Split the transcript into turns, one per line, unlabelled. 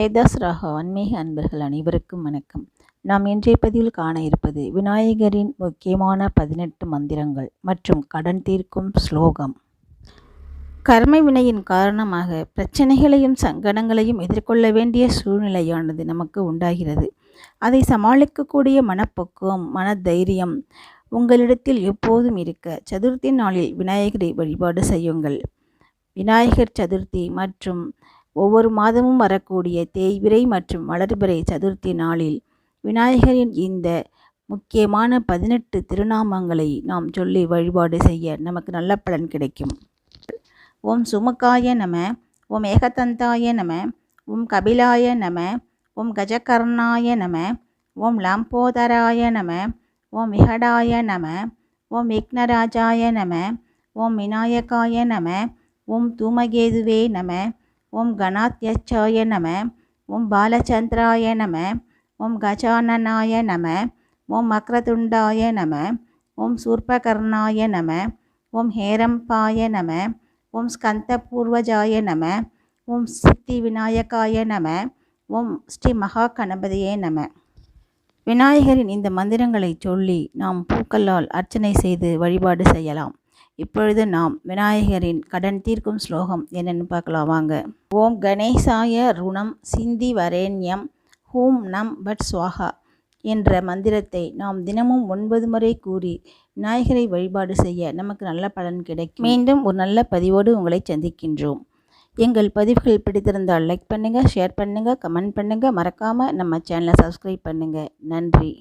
வேதாஸ் ராகா ஆன்மீக அன்பர்கள் அனைவருக்கும் வணக்கம். நாம் இன்றைய பதிவில் காண இருப்பது விநாயகரின் முக்கியமான 18 மந்திரங்கள் மற்றும் கடன் தீர்க்கும் ஸ்லோகம். கர்ம வினையின் காரணமாக பிரச்சனைகளையும் சங்கடங்களையும் எதிர்கொள்ள வேண்டிய சூழ்நிலையானது நமக்கு உண்டாகிறது. அதை சமாளிக்கக்கூடிய மனப்பக்குவம், மனதைரியம் உங்களிடத்தில் எப்போதும் இருக்க சதுர்த்தி நாளில் விநாயகரை வழிபாடு செய்யுங்கள். விநாயகர் சதுர்த்தி மற்றும் ஒவ்வொரு மாதமும் வரக்கூடிய தேய்பிறை மற்றும் வளர்பிறை சதுர்த்தி நாளில் விநாயகரின் இந்த முக்கியமான 18 திருநாமங்களை நாம் சொல்லி வழிபாடு செய்ய நமக்கு நல்ல பலன் கிடைக்கும். ஓம் சுமுகாய நம, ஓம் ஏகதந்தாய நம, ஓம் கபிலாய நம, ஓம் கஜகர்ணாய நம, ஓம் லம்போதராய நம, ஓம் விகடாய நம, ஓம் விக்னராஜாய நம, ஓம் விநாயகாய நம, ஓம் தூமகேதுவே நம, ஓம் கணாத்யச்சாய நம, ஓம் பாலச்சந்திராய நம, ஓம் கஜானனாய நம, ஓம் மக்ரதுண்டாய நம, ஓம் சூர்பகர்ணாய நம, ஓம் ஹேரம்பாய நம, ஓம் ஸ்கந்தபூர்வஜாய நம, ஓம் சித்தி விநாயகாய நம, ஓம் ஸ்ரீ மகா கணபதியே நம. விநாயகரின் இந்த மந்திரங்களை சொல்லி நாம் பூக்களால் அர்ச்சனை செய்து வழிபாடு செய்யலாம். இப்பொழுது நாம் விநாயகரின் கடன் தீர்க்கும் ஸ்லோகம் என்னென்னு பார்க்கலாம் வாங்க. ஓம் கணேசாய ருணம் சிந்தி வரேண்யம் ஹூம் நம் பட் ஸ்வாஹா என்ற மந்திரத்தை நாம் தினமும் 9 முறை கூறி விநாயகரை வழிபாடு செய்ய நமக்கு நல்ல பலன் கிடைக்கும். மீண்டும் ஒரு நல்ல பதிவோடு உங்களை சந்திக்கின்றோம். எங்கள் பதிவுகள் பிடித்திருந்தால் லைக் பண்ணுங்கள், ஷேர் பண்ணுங்கள், கமெண்ட் பண்ணுங்கள். மறக்காமல் நம்ம சேனலை சப்ஸ்கிரைப் பண்ணுங்கள். நன்றி.